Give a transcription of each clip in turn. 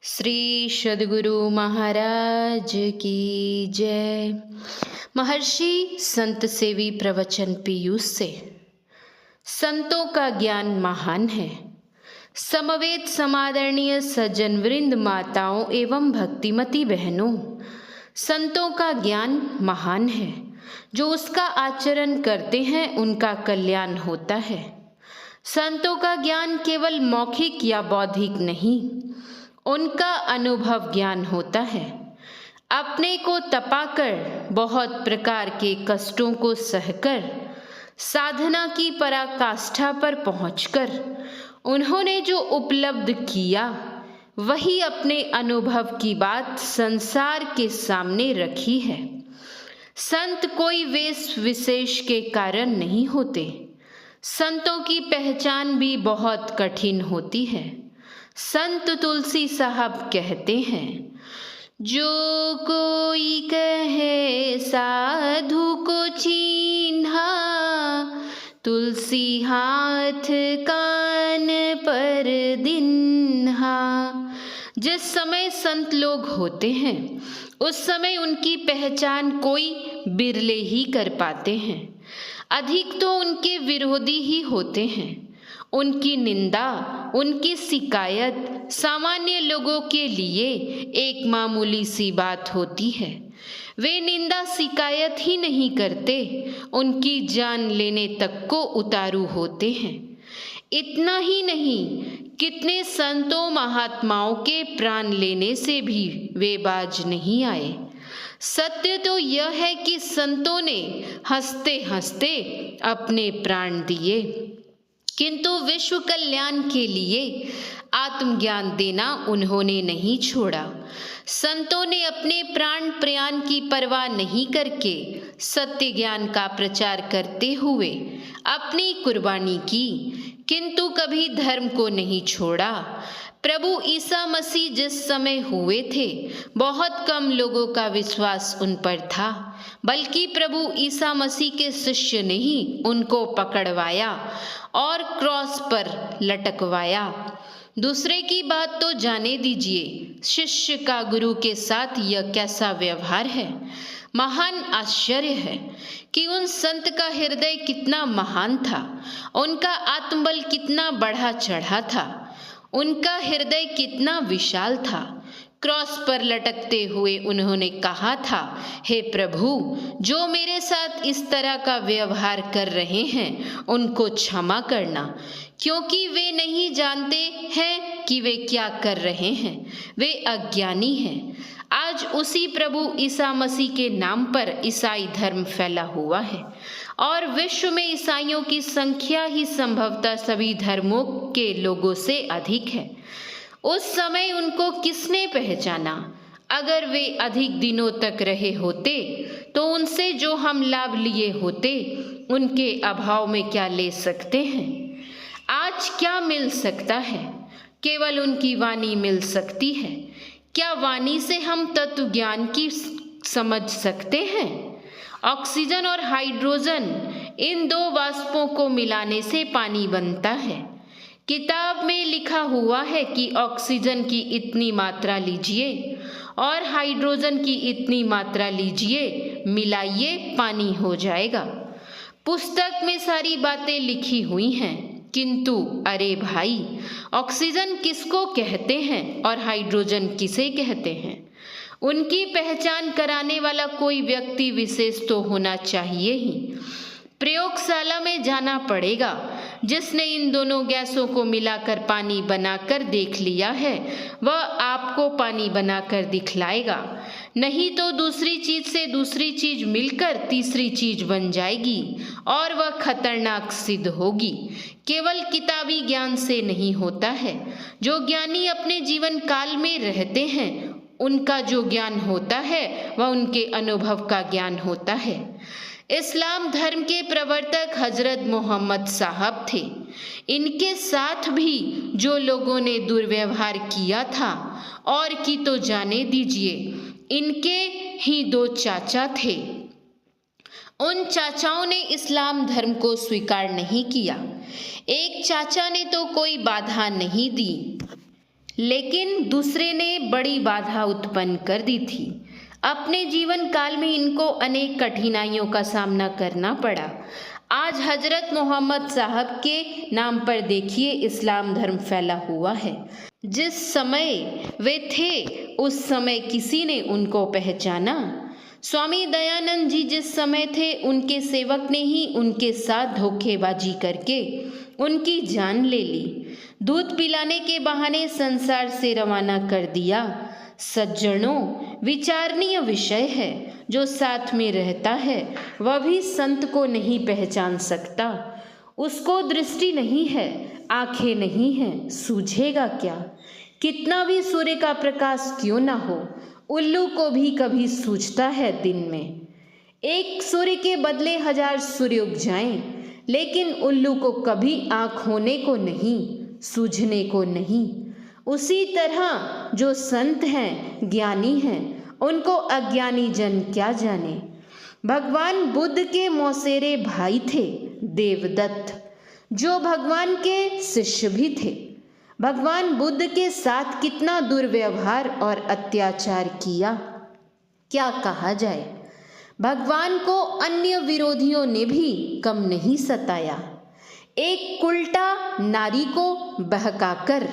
श्री सद्गुरु महाराज की जय। महर्षि संत सेवी प्रवचन पीयूष से। संतों का ज्ञान महान है। समवेत समादरणीय सज्जन वृंद, माताओं एवं भक्तिमती बहनों, संतों का ज्ञान महान है। जो उसका आचरण करते हैं उनका कल्याण होता है। संतों का ज्ञान केवल मौखिक या बौद्धिक नहीं, उनका अनुभव ज्ञान होता है। अपने को तपाकर, बहुत प्रकार के कष्टों को सहकर, साधना की पराकाष्ठा पर पहुंचकर उन्होंने जो उपलब्ध किया, वही अपने अनुभव की बात संसार के सामने रखी है। संत कोई वेश विशेष के कारण नहीं होते। संतों की पहचान भी बहुत कठिन होती है। संत तुलसी साहब कहते हैं, जो कोई कहे साधु को चीन्हा, तुलसी हाथ कान पर दिन्हा। जिस समय संत लोग होते हैं उस समय उनकी पहचान कोई बिरले ही कर पाते हैं। अधिक तो उनके विरोधी ही होते हैं। उनकी निंदा, उनकी शिकायत सामान्य लोगों के लिए एक मामूली सी बात होती है। वे निंदा शिकायत ही नहीं करते, उनकी जान लेने तक को उतारू होते हैं। इतना ही नहीं, कितने संतों महात्माओं के प्राण लेने से भी वे बाज नहीं आए। सत्य तो यह है कि संतों ने हंसते हंसते अपने प्राण दिए, किंतु विश्व कल्याण के लिए आत्मज्ञान देना उन्होंने नहीं छोड़ा। संतों ने अपने प्राण प्रयाण की परवाह नहीं करके सत्य ज्ञान का प्रचार करते हुए अपनी कुर्बानी की, किंतु कभी धर्म को नहीं छोड़ा। प्रभु ईसा मसीह जिस समय हुए थे, बहुत कम लोगों का विश्वास उन पर था, बल्कि प्रभु ईसा मसीह के शिष्य ने ही उनको पकड़वाया और क्रॉस पर लटकवाया। दूसरे की बात तो जाने दीजिए, शिष्य का गुरु के साथ यह कैसा व्यवहार है। महान आश्चर्य है कि उन संत का हृदय कितना महान था, उनका आत्मबल कितना बढ़ा चढ़ा था, उनका हृदय कितना विशाल था। क्रॉस पर लटकते हुए उन्होंने कहा था, हे प्रभु, जो मेरे साथ इस तरह का व्यवहार कर रहे हैं उनको क्षमा करना, क्योंकि वे नहीं जानते हैं कि वे क्या कर रहे हैं, वे अज्ञानी हैं। आज उसी प्रभु ईसा मसीह के नाम पर ईसाई धर्म फैला हुआ है और विश्व में ईसाइयों की संख्या ही संभवतः सभी धर्मों के लोगों से अधिक है। उस समय उनको किसने पहचाना? अगर वे अधिक दिनों तक रहे होते तो उनसे जो हम लाभ लिए होते, उनके अभाव में क्या ले सकते हैं? आज क्या मिल सकता है? केवल उनकी वाणी मिल सकती है। क्या वाणी से हम तत्व ज्ञान की समझ सकते हैं? ऑक्सीजन और हाइड्रोजन, इन दो वाष्पों को मिलाने से पानी बनता है। किताब में लिखा हुआ है कि ऑक्सीजन की इतनी मात्रा लीजिए और हाइड्रोजन की इतनी मात्रा लीजिए, मिलाइए, पानी हो जाएगा। पुस्तक में सारी बातें लिखी हुई हैं, किंतु अरे भाई, ऑक्सीजन किसको कहते हैं और हाइड्रोजन किसे कहते हैं? उनकी पहचान कराने वाला कोई व्यक्ति विशेष तो होना चाहिए ही। प्रयोगशाला में जाना पड़ेगा। जिसने इन दोनों गैसों को मिलाकर पानी बनाकर देख लिया है, वह आपको पानी बनाकर दिखलाएगा। नहीं तो दूसरी चीज से दूसरी चीज मिलकर तीसरी चीज बन जाएगी और वह खतरनाक सिद्ध होगी। केवल किताबी ज्ञान से नहीं होता है। जो ज्ञानी अपने जीवन काल में रहते हैं, उनका जो ज्ञान होता है वह उनके अनुभव का ज्ञान होता है। इस्लाम धर्म के प्रवर्तक हजरत मोहम्मद साहब थे। इनके साथ भी जो लोगों ने दुर्व्यवहार किया था, और की तो जाने दीजिए, इनके ही दो चाचा थे। उन चाचाओं ने इस्लाम धर्म को स्वीकार नहीं किया। एक चाचा ने तो कोई बाधा नहीं दी, लेकिन दूसरे ने बड़ी बाधा उत्पन्न कर दी थी। अपने जीवन काल में इनको अनेक कठिनाइयों का सामना करना पड़ा। आज हजरत मोहम्मद साहब के नाम पर देखिए इस्लाम धर्म फैला हुआ है। जिस समय वे थे उस समय किसी ने उनको पहचाना? स्वामी दयानंद जी जिस समय थे उनके सेवक ने ही उनके साथ धोखेबाजी करके उनकी जान ले ली। दूध पिलाने के बहाने संसार से रवाना कर दिया। सज्जनों, विचारणीय विषय है। जो साथ में रहता है वह भी संत को नहीं पहचान सकता। उसको दृष्टि नहीं है, आंखें नहीं हैं, सूझेगा क्या? कितना भी सूर्य का प्रकाश क्यों ना हो, उल्लू को भी कभी सूझता है दिन में। एक सूर्य के बदले 1000 सूर्य उग जाएं, लेकिन उल्लू को कभी आँख होने को नहीं, सूझने को नहीं। उसी तरह जो संत हैं, ज्ञानी हैं, उनको अज्ञानी जन क्या जाने। भगवान बुद्ध के मौसेरे भाई थे देवदत्त, जो भगवान के शिष्य भी थे। भगवान बुद्ध के साथ कितना दुर्व्यवहार और अत्याचार किया, क्या कहा जाए। भगवान को अन्य विरोधियों ने भी कम नहीं सताया। एक उल्टा नारी को बहकाकर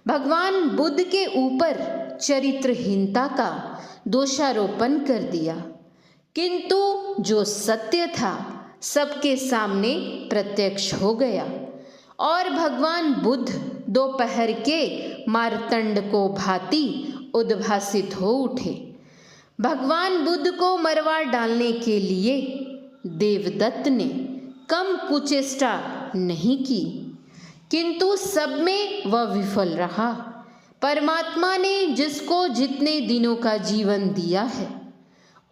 भगवान बुद्ध के ऊपर चरित्रहीनता का दोषारोपण कर दिया, किंतु जो सत्य था सबके सामने प्रत्यक्ष हो गया और भगवान बुद्ध दोपहर के मारतंड को भांति उद्भासित हो उठे। भगवान बुद्ध को मरवा डालने के लिए देवदत्त ने कम कुचेष्टा नहीं की, किंतु सब में वह विफल रहा। परमात्मा ने जिसको जितने दिनों का जीवन दिया है,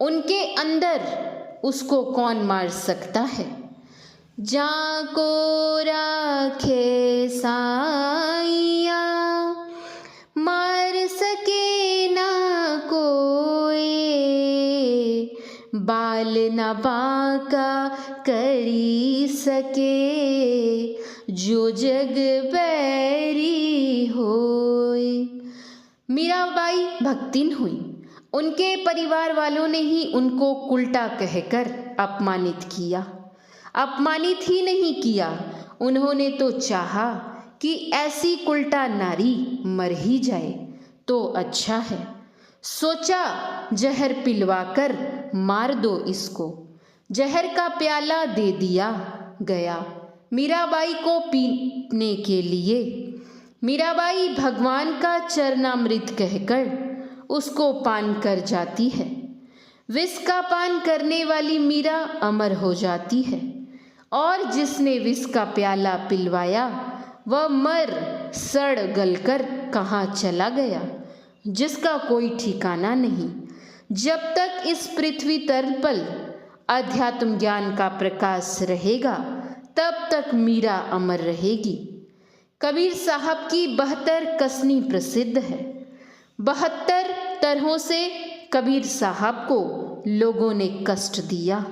उनके अंदर उसको कौन मार सकता है। जाको राखे साइया, मार सके ना कोई, बाल न बांका करी सके, जो जग बैरी होए। मीराबाई भक्तिन हुई। उनके परिवार वालों ने ही उनको उल्टा कहकर अपमानित किया। अपमानित ही नहीं किया, उन्होंने तो चाहा कि ऐसी उल्टा नारी मर ही जाए तो अच्छा है। सोचा जहर पिलवाकर मार दो इसको। जहर का प्याला दे दिया गया मीराबाई को पीने के लिए। मीराबाई भगवान का चरणामृत कहकर उसको पान कर जाती है। विष का पान करने वाली मीरा अमर हो जाती है और जिसने विष का प्याला पिलवाया वह मर सड़ गलकर कहाँ चला गया, जिसका कोई ठिकाना नहीं। जब तक इस पृथ्वी तल पर अध्यात्म ज्ञान का प्रकाश रहेगा तब तक मीरा अमर रहेगी। कबीर साहब की 72 कसनी प्रसिद्ध है। 72 तरहों से कबीर साहब को लोगों ने कष्ट दिया।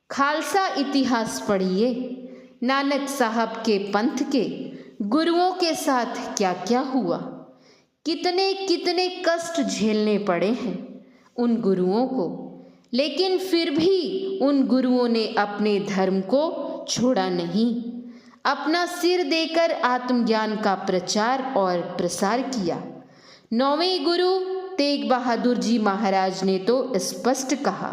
खालसा इतिहास पढ़िए, नानक साहब के पंथ के गुरुओं के साथ क्या क्या हुआ, कितने कितने कष्ट झेलने पड़े हैं उन गुरुओं को, लेकिन फिर भी उन गुरुओं ने अपने धर्म को छोड़ा नहीं। अपना सिर देकर आत्मज्ञान का प्रचार और प्रसार किया। 9वें गुरु तेग बहादुर जी महाराज ने तो स्पष्ट कहा,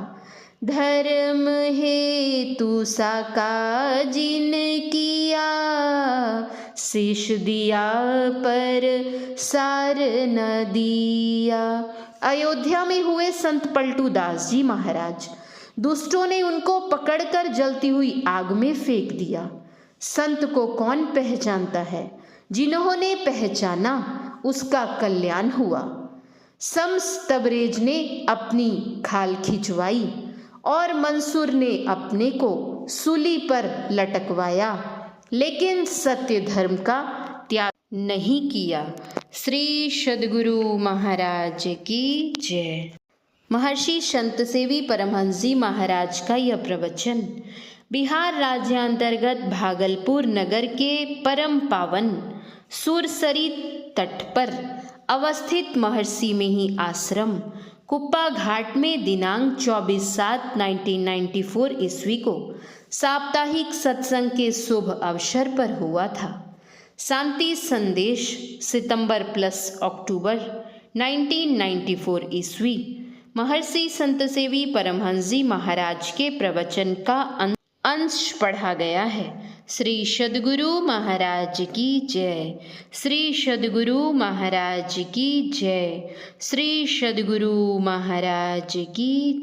धर्म हेतु साका जिन किया, शीश दिया पर सार न दिया। अयोध्या में हुए संत पलटू दास जी महाराज, दुष्टों ने उनको पकड़कर जलती हुई आग में फेंक दिया। संत को कौन पहचानता है, जिन्होंने पहचाना उसका कल्याण हुआ। शम्स तबरेज ने अपनी खाल खिंचवाई और मंसूर ने अपने को सूली पर लटकवाया, लेकिन सत्य धर्म का त्याग नहीं किया। श्री सद्गुरु महाराज की जय। महर्षि संत सेवी परमहंस जी महाराज का यह प्रवचन बिहार राज्यांतर्गत भागलपुर नगर के परम पावन सुरसरी तट पर अवस्थित महर्षि में ही आश्रम कुप्पा घाट में दिनांक 24/7/1994 ईस्वी को साप्ताहिक सत्संग के शुभ अवसर पर हुआ था। शांति संदेश सितंबर + अक्टूबर 1994 ईस्वी महर्षि संतसेवी परमहंस जी महाराज के प्रवचन का अंश पढ़ा गया है। श्री सद्गुरु महाराज की जय। श्री सद्गुरु महाराज की जय। श्री सद्गुरु महाराज की जय।